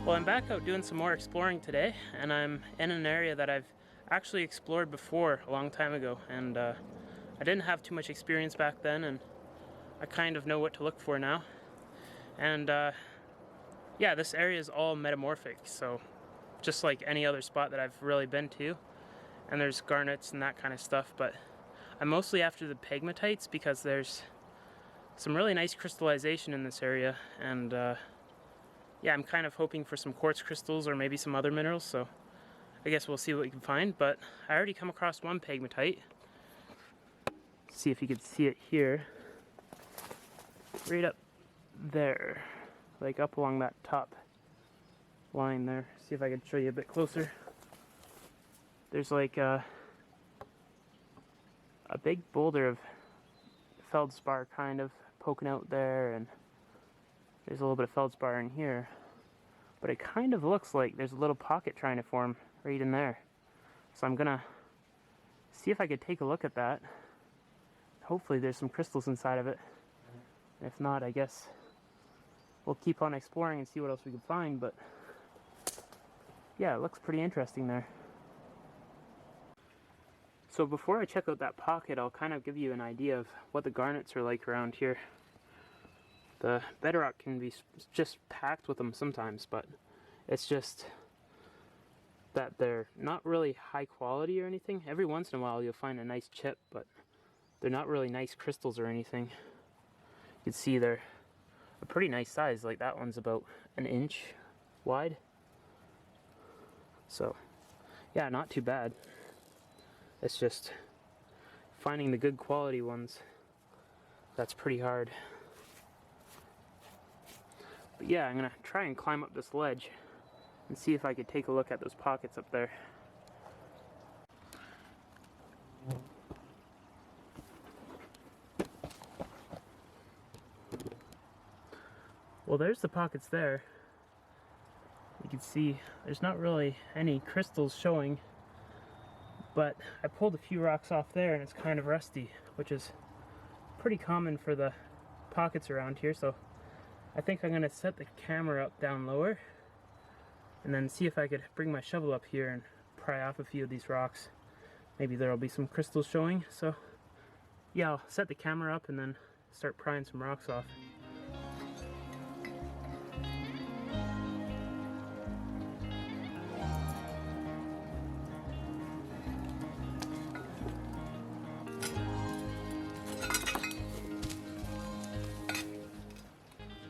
Well, I'm back out doing some more exploring today, and I'm in an area that I've actually explored before a long time ago, and I didn't have too much experience back then, and I kind of know what to look for now. And yeah, this area is all metamorphic, so just like any other spot that I've really been to, and there's garnets and that kind of stuff, but I'm mostly after the pegmatites because there's some really nice crystallization in this area, and yeah, I'm kind of hoping for some quartz crystals or maybe some other minerals, so I guess we'll see what we can find. But I already come across one pegmatite. See if you can see it here. Right up there. Like up along that top line there. See if I can show you a bit closer. There's like a big boulder of feldspar kind of poking out there, and there's a little bit of feldspar in here, but it kind of looks like there's a little pocket trying to form right in there. So I'm gonna see if I could take a look at that. Hopefully there's some crystals inside of it. If not, I guess we'll keep on exploring and see what else we can find, but yeah, it looks pretty interesting there. So before I check out that pocket, I'll kind of give you an idea of what the garnets are like around here. The bedrock can be just packed with them sometimes, but it's just that they're not really high quality or anything. Every once in a while you'll find a nice chip, but they're not really nice crystals or anything. You can see they're a pretty nice size, like that one's about an inch wide. So yeah, not too bad. It's just finding the good quality ones that's pretty hard. But yeah, I'm gonna try and climb up this ledge and see if I could take a look at those pockets up there. Well, there's the pockets there. You can see there's not really any crystals showing, but I pulled a few rocks off there and it's kind of rusty, which is pretty common for the pockets around here, so I think I'm gonna set the camera up down lower and then see if I could bring my shovel up here and pry off a few of these rocks. Maybe there'll be some crystals showing, so yeah, I'll set the camera up and then start prying some rocks off.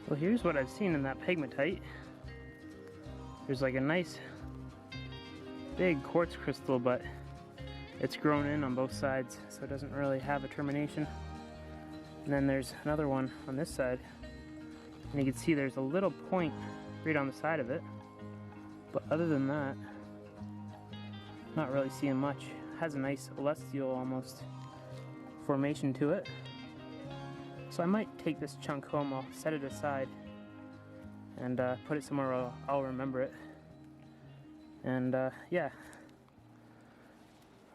Well, here's what I've seen in that pegmatite. There's like a nice big quartz crystal, but it's grown in on both sides, so it doesn't really have a termination. And then there's another one on this side, and you can see there's a little point right on the side of it. But other than that, not really seeing much. It has a nice celestial almost formation to it. So I might take this chunk home. I'll set it aside and put it somewhere where I'll remember it. And yeah,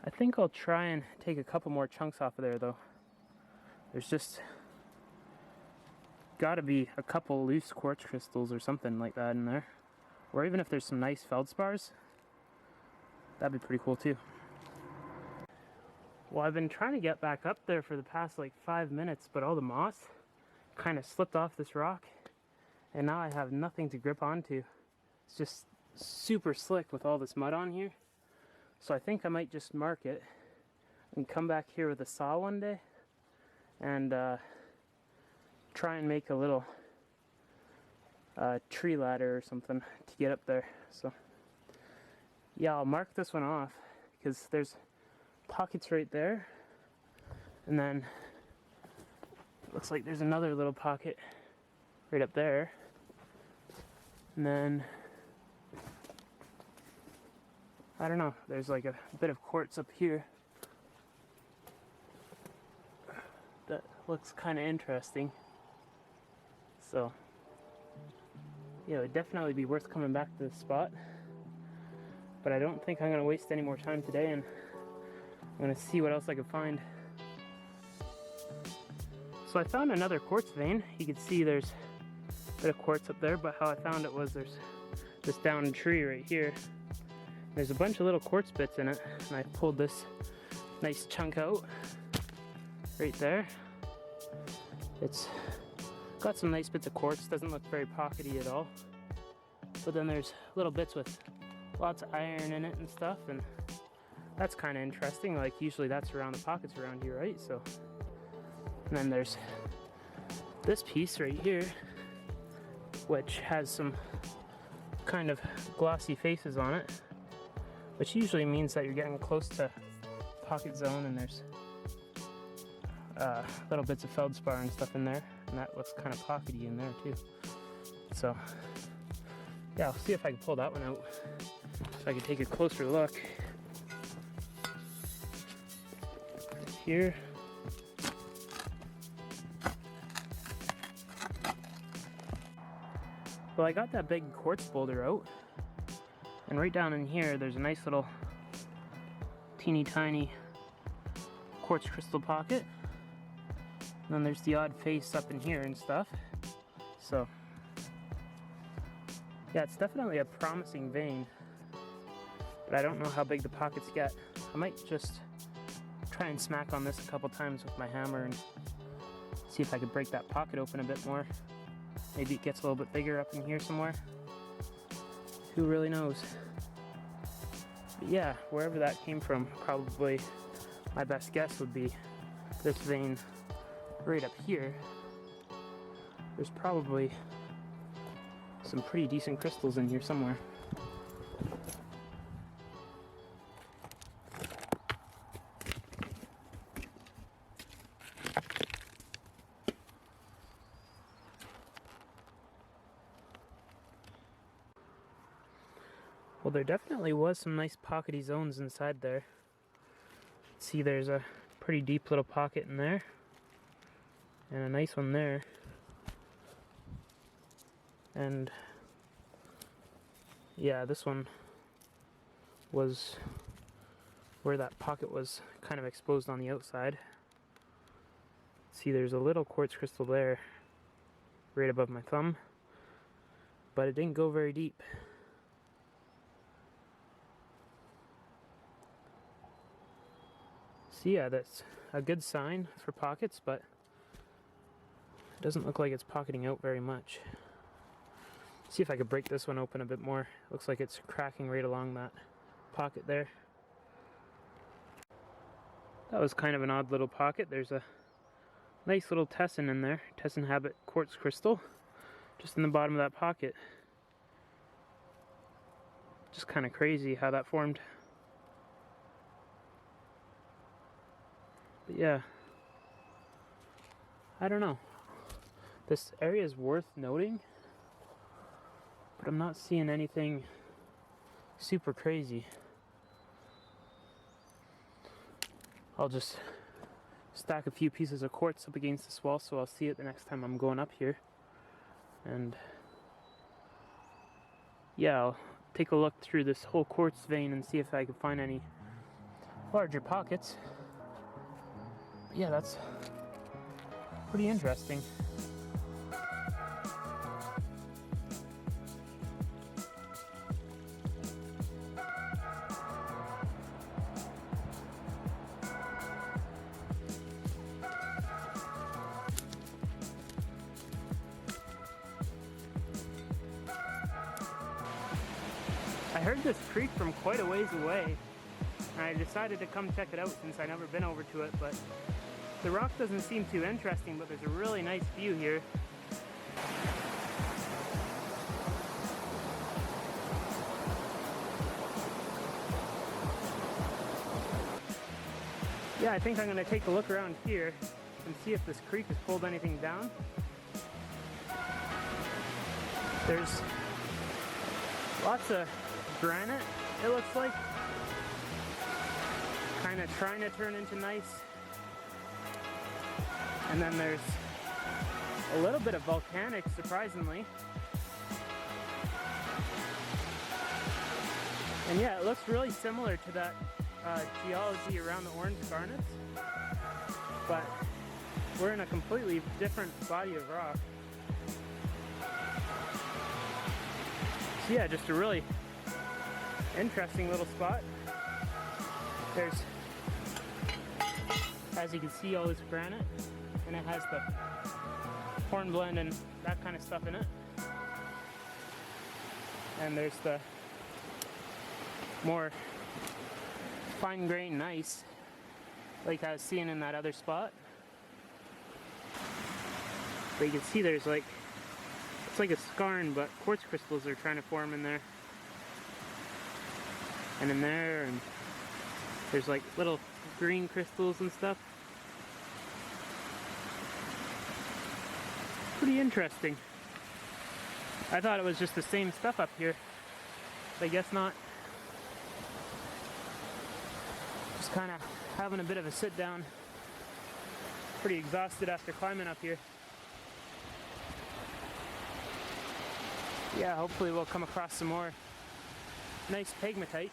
I think I'll try and take a couple more chunks off of there though. There's just gotta be a couple loose quartz crystals or something like that in there. Or even if there's some nice feldspars, that'd be pretty cool too. Well, I've been trying to get back up there for the past like 5 minutes, but all the moss kind of slipped off this rock, and now I have nothing to grip onto. It's just super slick with all this mud on here. So I think I might just mark it and come back here with a saw one day and try and make a little tree ladder or something to get up there. So yeah, I'll mark this one off because there's pockets right there, and then it looks like there's another little pocket right up there, and then I don't know, there's like a bit of quartz up here that looks kind of interesting. So yeah, it would definitely be worth coming back to this spot, but I don't think I'm going to waste any more time today, and I'm going to see what else I can find. So I found another quartz vein. You can see there's a bit of quartz up there, but how I found it was there's this downed tree right here. There's a bunch of little quartz bits in it, and I pulled this nice chunk out right there. It's got some nice bits of quartz, doesn't look very pockety at all. But then there's little bits with lots of iron in it and stuff, and that's kind of interesting. Like usually that's around the pockets around here, right? So, and then there's this piece right here, which has some kind of glossy faces on it, which usually means that you're getting close to pocket zone, and there's little bits of feldspar and stuff in there, and that looks kind of pockety in there too. So yeah, I'll see if I can pull that one out, so I can take a closer look. Here. Well, I got that big quartz boulder out, and right down in here there's a nice little teeny tiny quartz crystal pocket. And then there's the odd face up in here and stuff. So yeah, it's definitely a promising vein, but I don't know how big the pockets get. I might just try and smack on this a couple times with my hammer and see if I could break that pocket open a bit more. Maybe it gets a little bit bigger up in here somewhere. Who really knows? But yeah, wherever that came from, probably my best guess would be this vein right up here. There's probably some pretty decent crystals in here somewhere. Well, there definitely was some nice pockety zones inside there. See, there's a pretty deep little pocket in there, and a nice one there. And yeah, this one was where that pocket was kind of exposed on the outside. See, there's a little quartz crystal there, right above my thumb, but it didn't go very deep. So yeah, that's a good sign for pockets, but it doesn't look like it's pocketing out very much. See if I could break this one open a bit more. Looks like it's cracking right along that pocket there. That was kind of an odd little pocket. There's a nice little tessin in there, tessin habit quartz crystal, just in the bottom of that pocket. Just kind of crazy how that formed. But yeah, I don't know. This area is worth noting, but I'm not seeing anything super crazy. I'll just stack a few pieces of quartz up against this wall so I'll see it the next time I'm going up here. And yeah, I'll take a look through this whole quartz vein and see if I can find any larger pockets. Yeah, that's pretty interesting. I heard this creek from quite a ways away, and I decided to come check it out since I've never been over to it, but the rock doesn't seem too interesting, but there's a really nice view here. Yeah, I think I'm gonna take a look around here and see if this creek has pulled anything down. There's lots of granite, it looks like. Kind of trying to turn into gneiss. And then there's a little bit of volcanic, surprisingly. And yeah, it looks really similar to that geology around the orange garnets, but we're in a completely different body of rock. So yeah, just a really interesting little spot. There's, as you can see, all this granite, and it has the hornblende and that kind of stuff in it. And there's the more fine grained gneiss, like I was seeing in that other spot. But you can see there's like, it's like a scarn, but quartz crystals are trying to form in there. And in there, and there's like little green crystals and stuff. Pretty interesting. I thought it was just the same stuff up here, but I guess not. Just kind of having a bit of a sit down. Pretty exhausted after climbing up here. Yeah, hopefully we'll come across some more nice pegmatites.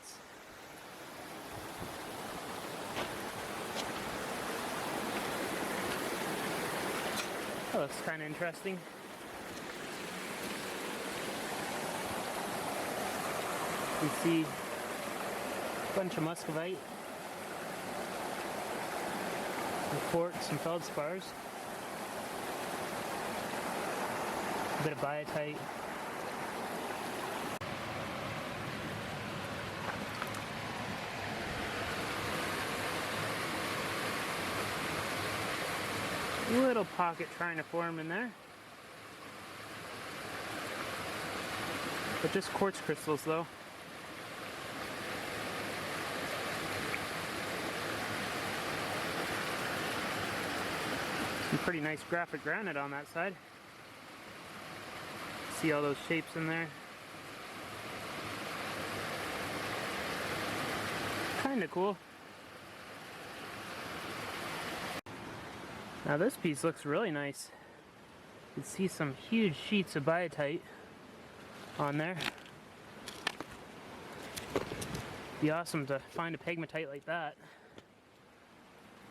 That looks kind of interesting. You see a bunch of muscovite, and quartz and feldspars, a bit of biotite. Little pocket trying to form in there. But just quartz crystals though. Some pretty nice graphic granite on that side. See all those shapes in there. Kinda cool. Now this piece looks really nice. You can see some huge sheets of biotite on there. Be awesome to find a pegmatite like that.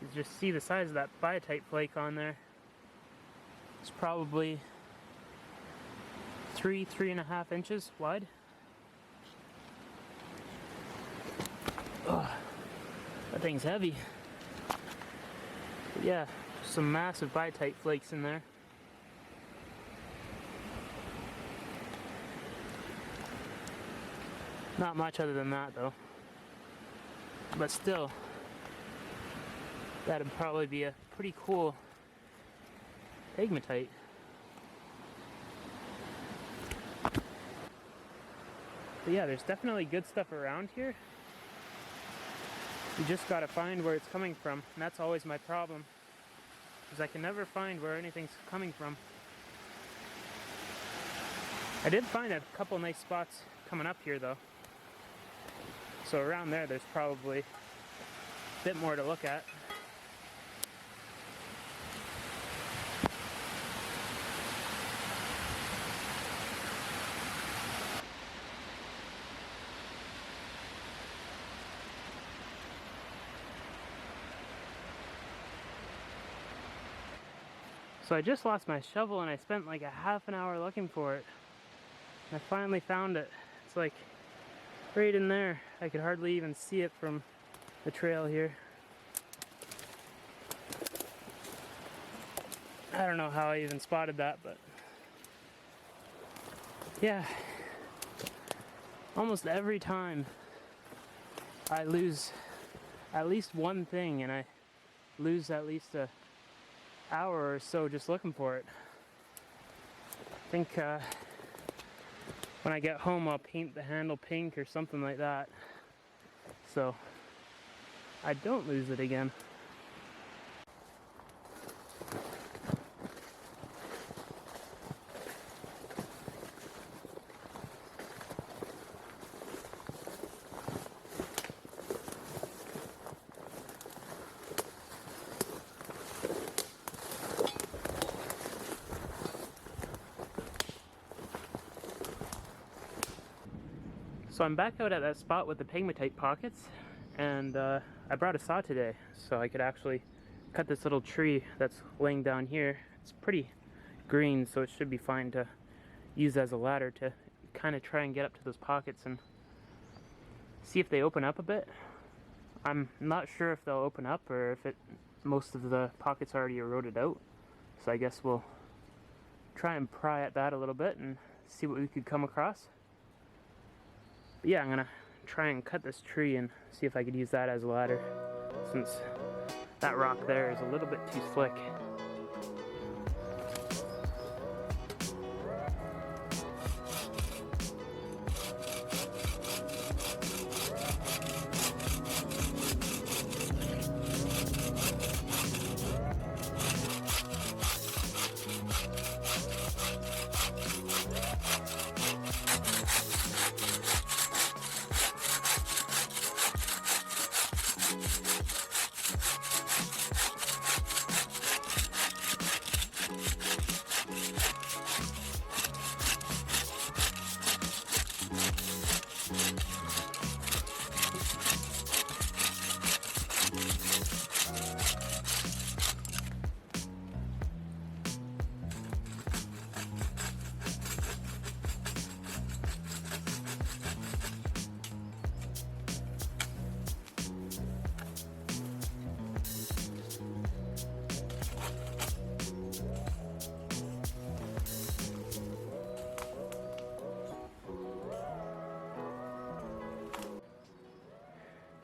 You just see the size of that biotite flake on there. It's probably 3.5 inches wide. Oh, that thing's heavy. But yeah, some massive biotite flakes in there. Not much other than that though. But still, that'd probably be a pretty cool pegmatite. But yeah, there's definitely good stuff around here. You just gotta find where it's coming from, and that's always my problem, because I can never find where anything's coming from. I did find a couple nice spots coming up here though. So around there, there's probably a bit more to look at. So I just lost my shovel and I spent like a half an hour looking for it. And I finally found it. It's like right in there. I could hardly even see it from the trail here. I don't know how I even spotted that, but yeah. Almost every time I lose at least one thing, and I lose at least an hour or so just looking for it. I think when I get home I'll paint the handle pink or something like that, so I don't lose it again. So I'm back out at that spot with the pegmatite pockets, and I brought a saw today so I could actually cut this little tree that's laying down here. It's pretty green, so it should be fine to use as a ladder to kind of try and get up to those pockets and see if they open up a bit. I'm not sure if they'll open up or if most of the pockets already eroded out. So I guess we'll try and pry at that a little bit and see what we could come across. But yeah, I'm gonna try and cut this tree and see if I could use that as a ladder, since that rock there is a little bit too slick.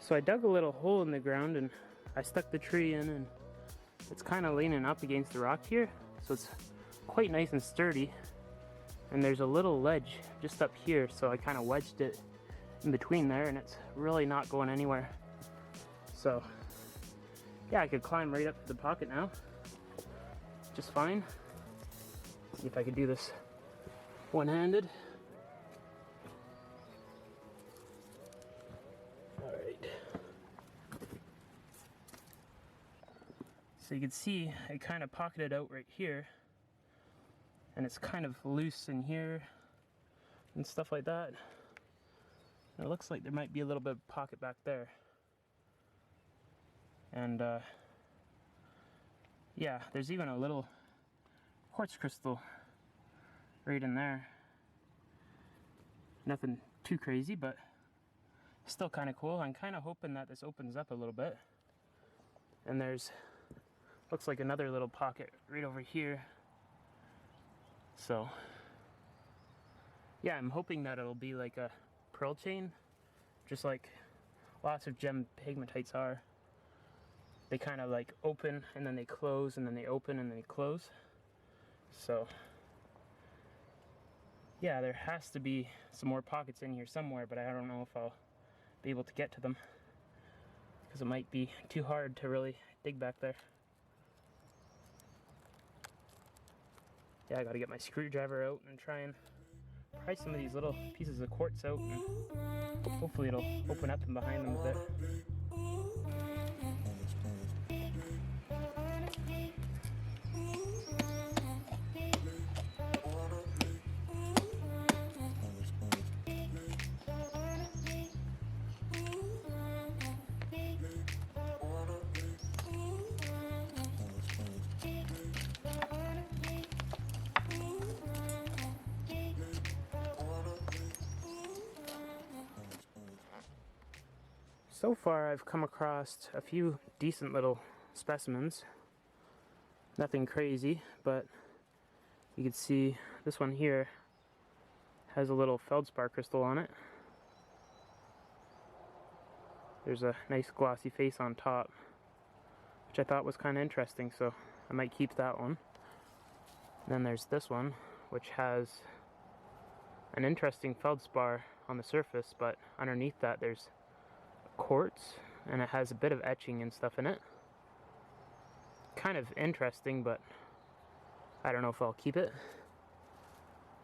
So I dug a little hole in the ground and I stuck the tree in, and it's kind of leaning up against the rock here, so it's quite nice and sturdy. And there's a little ledge just up here, so I kind of wedged it in between there, and it's really not going anywhere. So yeah, I could climb right up to the pocket now just fine. See if I could do this one-handed. So you can see it kind of pocketed out right here, and it's kind of loose in here and stuff like that. And it looks like there might be a little bit of pocket back there. And yeah, there's even a little quartz crystal right in there. Nothing too crazy, but still kind of cool. I'm kind of hoping that this opens up a little bit. And there's looks like another little pocket right over here. So yeah, I'm hoping that it'll be like a pearl chain, just like lots of gem pegmatites are. They kind of like open and then they close and then they open and then they close. So yeah, there has to be some more pockets in here somewhere, but I don't know if I'll be able to get to them because it might be too hard to really dig back there. Yeah, I gotta get my screwdriver out and try and pry some of these little pieces of quartz out, and hopefully it'll open up and behind them a bit. So far I've come across a few decent little specimens. Nothing crazy, but you can see this one here has a little feldspar crystal on it. There's a nice glossy face on top, which I thought was kind of interesting, so I might keep that one. And then there's this one, which has an interesting feldspar on the surface, but underneath that there's quartz, and it has a bit of etching and stuff in it. Kind of interesting, but I don't know if I'll keep it.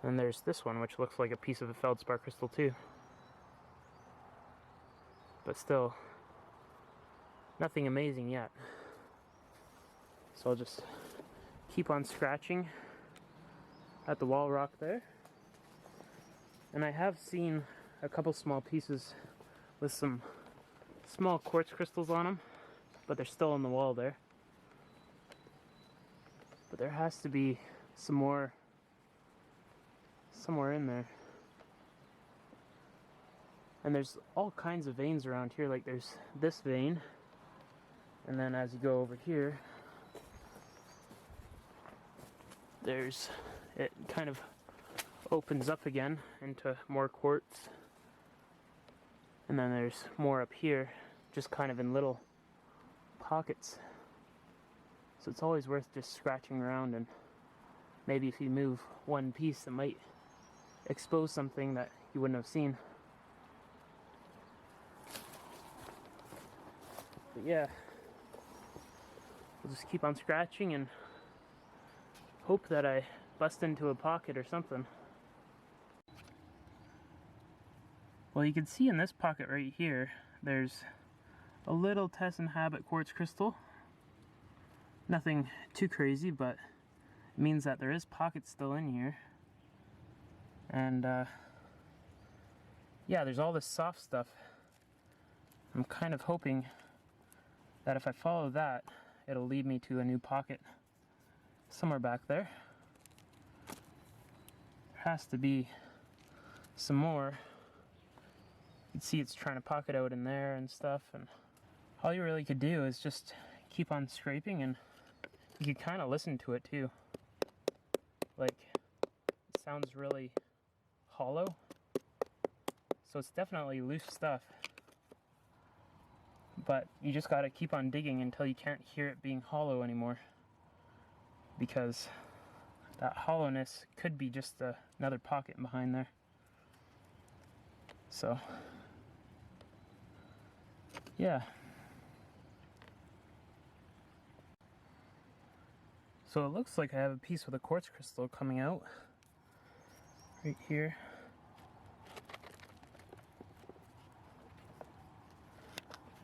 And there's this one, which looks like a piece of a feldspar crystal too. But still, nothing amazing yet. So I'll just keep on scratching at the wall rock there. And I have seen a couple small pieces with some small quartz crystals on them, but they're still on the wall there. But there has to be some more somewhere in there. And there's all kinds of veins around here, like there's this vein, and then as you go over here, it kind of opens up again into more quartz. And then there's more up here, just kind of in little pockets. So it's always worth just scratching around, and maybe if you move one piece, it might expose something that you wouldn't have seen. But yeah, I'll just keep on scratching and hope that I bust into a pocket or something. Well, you can see in this pocket right here, there's a little test and habit quartz crystal. Nothing too crazy, but it means that there is pockets still in here. And yeah, there's all this soft stuff. I'm kind of hoping that if I follow that, it'll lead me to a new pocket somewhere back there. There has to be some more. You can see it's trying to pocket out in there and stuff, and all you really could do is just keep on scraping, and you could kind of listen to it too. Like, it sounds really hollow, so it's definitely loose stuff. But you just gotta keep on digging until you can't hear it being hollow anymore, because that hollowness could be just another pocket behind there. So yeah. So it looks like I have a piece with a quartz crystal coming out right here.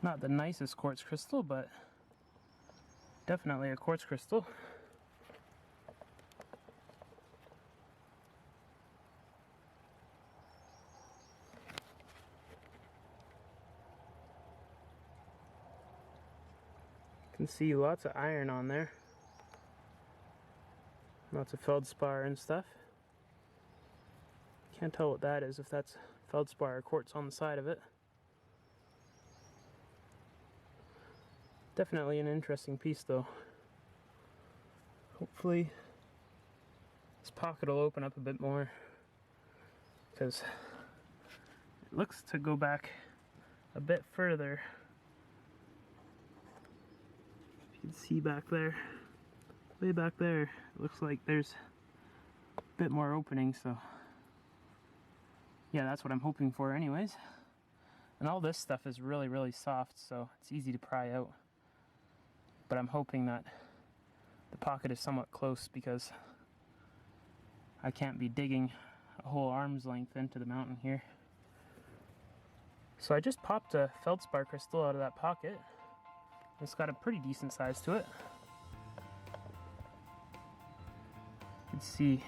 Not the nicest quartz crystal, but definitely a quartz crystal. You can see lots of iron on there. Lots of feldspar and stuff. Can't tell what that is, if that's feldspar or quartz on the side of it. Definitely an interesting piece though. Hopefully this pocket will open up a bit more, because it looks to go back a bit further. If you can see back there, way back there, it looks like there's a bit more opening, so yeah, that's what I'm hoping for anyways. And all this stuff is really, really soft, so it's easy to pry out. But I'm hoping that the pocket is somewhat close, because I can't be digging a whole arm's length into the mountain here. So I just popped a feldspar crystal out of that pocket. It's got a pretty decent size to it. You can see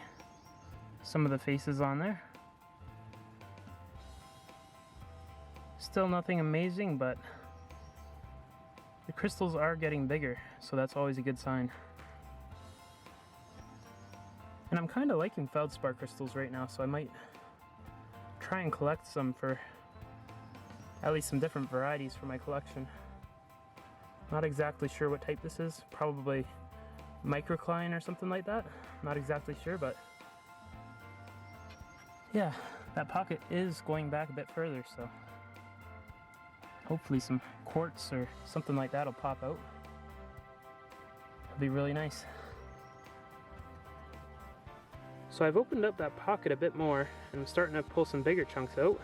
some of the faces on there. Still nothing amazing, but the crystals are getting bigger, so that's always a good sign. And I'm kind of liking feldspar crystals right now, so I might try and collect some, for at least some different varieties for my collection. Not exactly sure what type this is, probably microcline or something like that. Not exactly sure, but yeah, that pocket is going back a bit further, so hopefully some quartz or something like that will pop out. It'll be really nice. So I've opened up that pocket a bit more, and I'm starting to pull some bigger chunks out.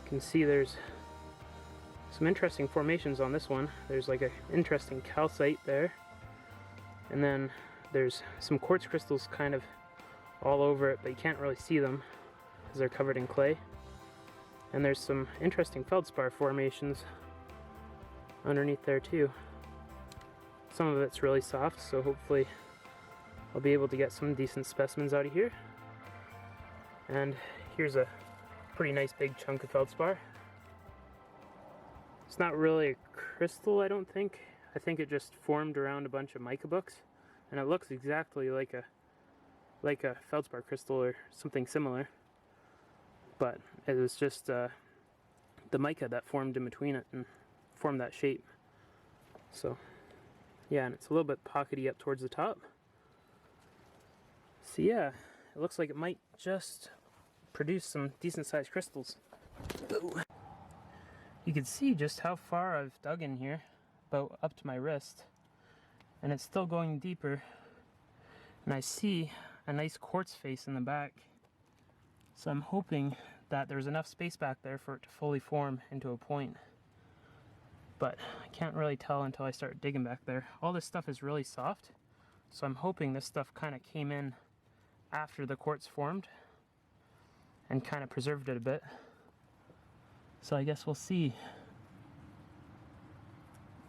You can see there's some interesting formations on this one. There's like an interesting calcite there, and then there's some quartz crystals kind of all over it, but you can't really see them because they're covered in clay. And there's some interesting feldspar formations underneath there too. Some of it's really soft, so hopefully I'll be able to get some decent specimens out of here. And here's a pretty nice big chunk of feldspar. It's not really a crystal, I don't think. I think it just formed around a bunch of mica books, and it looks exactly like a feldspar crystal or something similar. But it was just the mica that formed in between it and formed that shape. So yeah, and it's a little bit pockety up towards the top. So yeah, it looks like it might just produce some decent sized crystals. Ooh. You can see just how far I've dug in here, about up to my wrist, and it's still going deeper, and I see a nice quartz face in the back. So I'm hoping that there's enough space back there for it to fully form into a point, but I can't really tell until I start digging back there. All this stuff is really soft, so I'm hoping this stuff kind of came in after the quartz formed and kind of preserved it a bit. So I guess we'll see.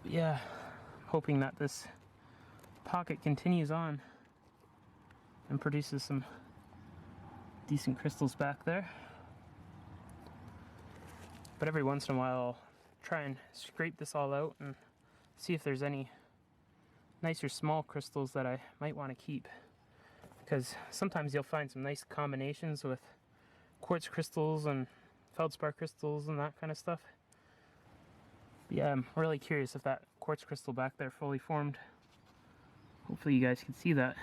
But yeah, hoping that this pocket continues on and produces some decent crystals back there. But every once in a while I'll try and scrape this all out and see if there's any nicer small crystals that I might want to keep, because sometimes you'll find some nice combinations with quartz crystals and feldspar crystals and that kind of stuff. But yeah, I'm really curious if that quartz crystal back there fully formed. Hopefully you guys can see that.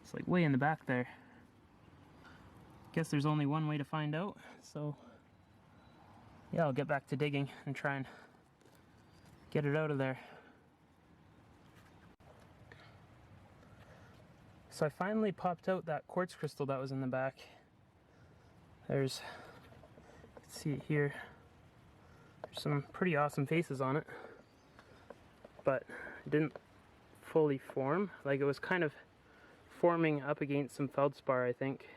It's like way in the back there. Guess there's only one way to find out, so yeah, I'll get back to digging and try and get it out of there. So I finally popped out that quartz crystal that was in the back. There's, you can see it here, there's some pretty awesome faces on it, but it didn't fully form. Like, it was kind of forming up against some feldspar, I think.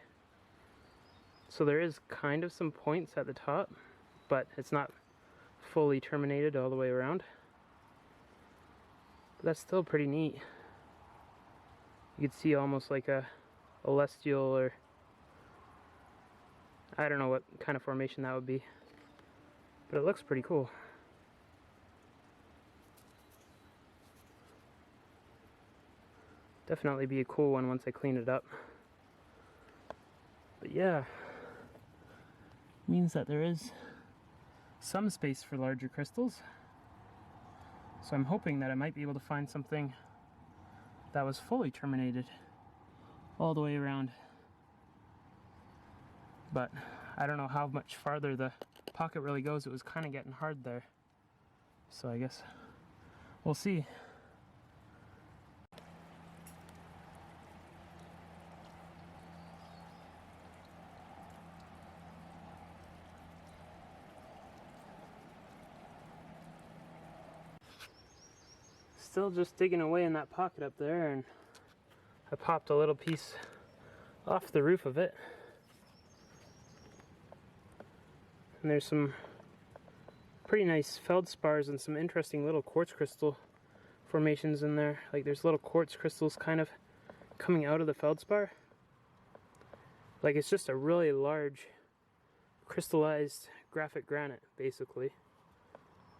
So there is kind of some points at the top, but it's not fully terminated all the way around. But that's still pretty neat. You could see almost like a celestial, or I don't know what kind of formation that would be, but it looks pretty cool. Definitely be a cool one once I clean it up. But yeah, means that there is some space for larger crystals. So I'm hoping that I might be able to find something that was fully terminated all the way around. But I don't know how much farther the pocket really goes. It was kind of getting hard there. So I guess we'll see. Still just digging away in that pocket up there, and I popped a little piece off the roof of it. And there's some pretty nice feldspars and some interesting little quartz crystal formations in there. Like, there's little quartz crystals kind of coming out of the feldspar. Like, it's just a really large crystallized graphic granite, basically.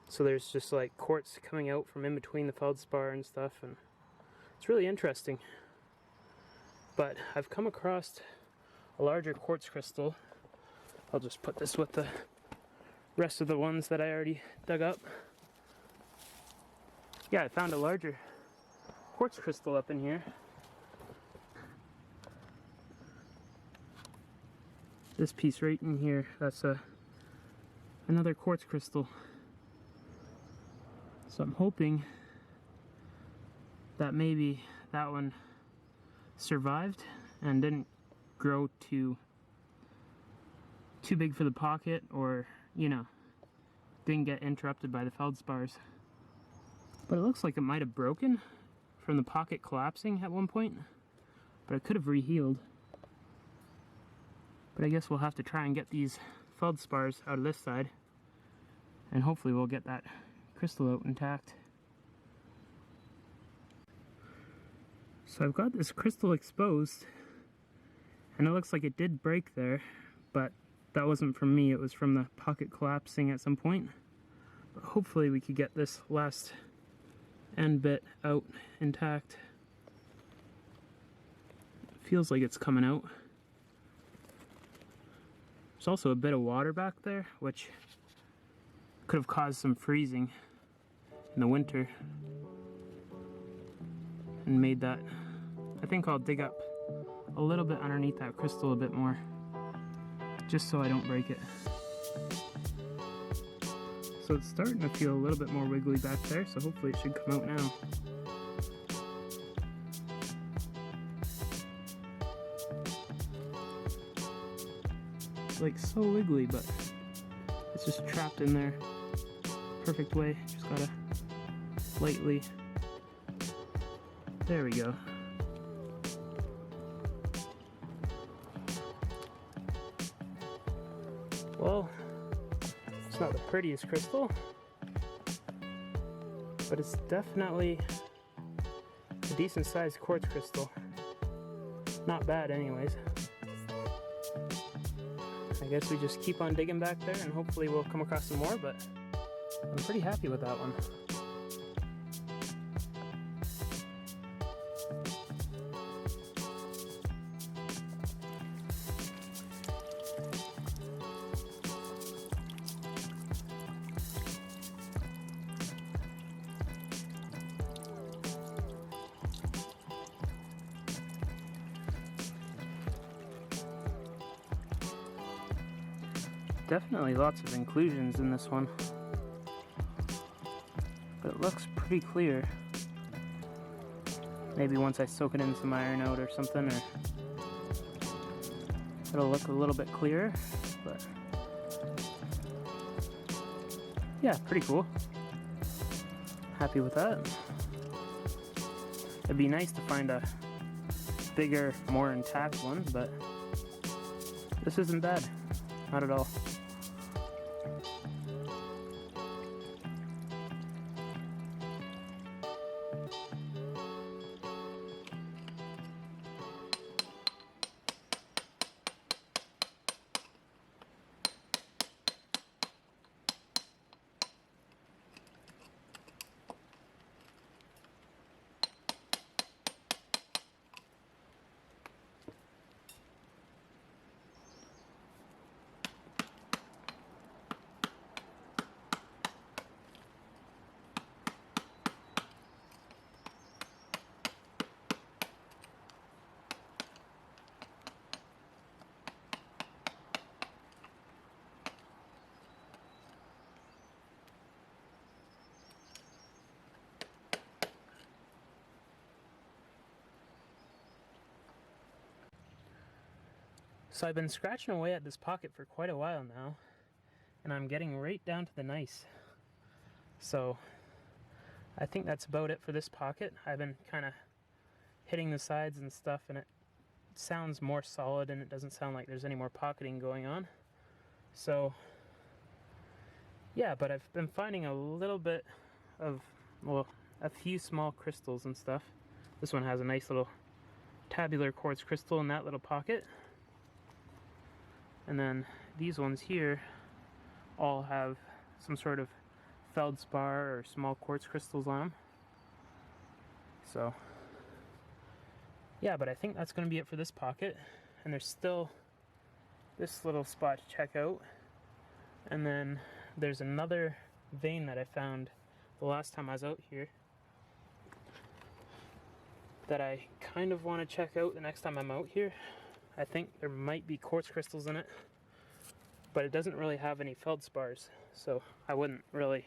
So there's just like quartz coming out from in between the feldspar and stuff, and it's really interesting. But I've come across a larger quartz crystal. I'll just put this with the rest of the ones that I already dug up. Yeah, I found a larger quartz crystal up in here. This piece right in here, that's another quartz crystal. So I'm hoping that maybe that one survived and didn't grow too big for the pocket, or, you know, didn't get interrupted by the feldspars. But it looks like it might have broken from the pocket collapsing at one point, but it could have rehealed. But I guess we'll have to try and get these feldspars out of this side, and hopefully we'll get that crystal out intact. So I've got this crystal exposed, and it looks like it did break there, but that wasn't from me, it was from the pocket collapsing at some point. But hopefully we could get this last end bit out intact. It feels like it's coming out. There's also a bit of water back there, which could have caused some freezing in the winter and made that. I think I'll dig up a little bit underneath that crystal a bit more, just so I don't break it. So it's starting to feel a little bit more wiggly back there, so hopefully it should come out now. It's like so wiggly, but it's just trapped in there. Perfect way, just gotta lightly. There we go. Well, it's not the prettiest crystal, but it's definitely a decent sized quartz crystal. Not bad anyways. I guess we just keep on digging back there and hopefully we'll come across some more, but I'm pretty happy with that one. Definitely lots of inclusions in this one, but it looks pretty clear. Maybe once I soak it in some iron out or something, or it'll look a little bit clearer, but yeah, pretty cool. Happy with that. It'd be nice to find a bigger, more intact one, but this isn't bad, not at all. So I've been scratching away at this pocket for quite a while now, and I'm getting right down to the gneiss. So I think that's about it for this pocket. I've been kind of hitting the sides and stuff, and it sounds more solid and it doesn't sound like there's any more pocketing going on. So yeah, but I've been finding a little bit of, well, a few small crystals and stuff. This one has a nice little tabular quartz crystal in that little pocket. And then these ones here all have some sort of feldspar or small quartz crystals on them. So yeah, but I think that's going to be it for this pocket. And there's still this little spot to check out. And then there's another vein that I found the last time I was out here that I kind of want to check out the next time I'm out here. I think there might be quartz crystals in it, but it doesn't really have any feldspars, so I wouldn't really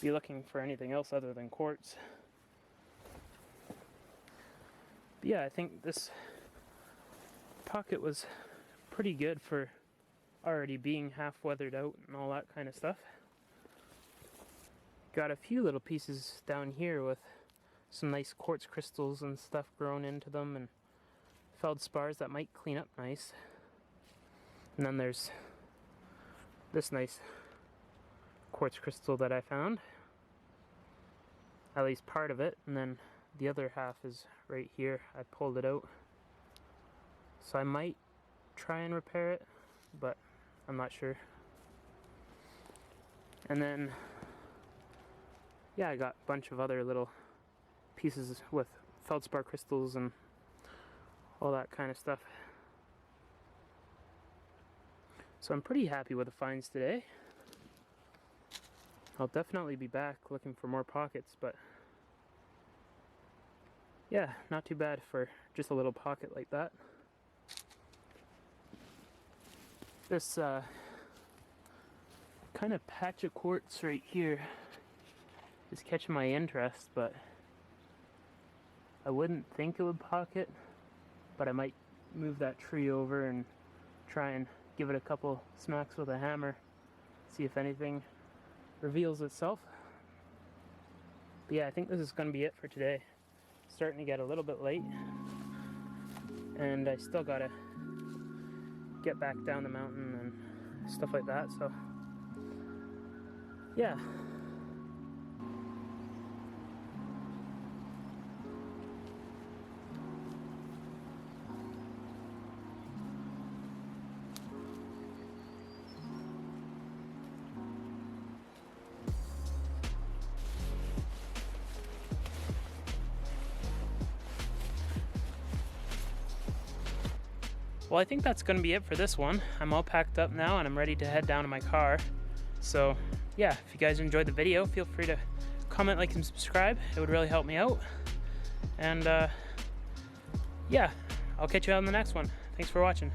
be looking for anything else other than quartz. But yeah, I think this pocket was pretty good for already being half weathered out and all that kind of stuff. Got a few little pieces down here with some nice quartz crystals and stuff grown into them, and feldspars that might clean up nice. And then there's this nice quartz crystal that I found, at least part of it, and then the other half is right here. I pulled it out, so I might try and repair it, but I'm not sure. And then yeah, I got a bunch of other little pieces with feldspar crystals and all that kind of stuff. So I'm pretty happy with the finds today. I'll definitely be back looking for more pockets, but yeah, not too bad for just a little pocket like that. This kind of patch of quartz right here is catching my interest, but I wouldn't think it would pocket, but I might move that tree over and try and give it a couple smacks with a hammer, see if anything reveals itself. But yeah, I think this is going to be it for today. It's starting to get a little bit late, and I still gotta get back down the mountain and stuff like that, so yeah. Well, I think that's going to be it for this one. I'm all packed up now and I'm ready to head down to my car. So yeah, if you guys enjoyed the video, feel free to comment, like, and subscribe. It would really help me out. And yeah, I'll catch you on the next one. Thanks for watching.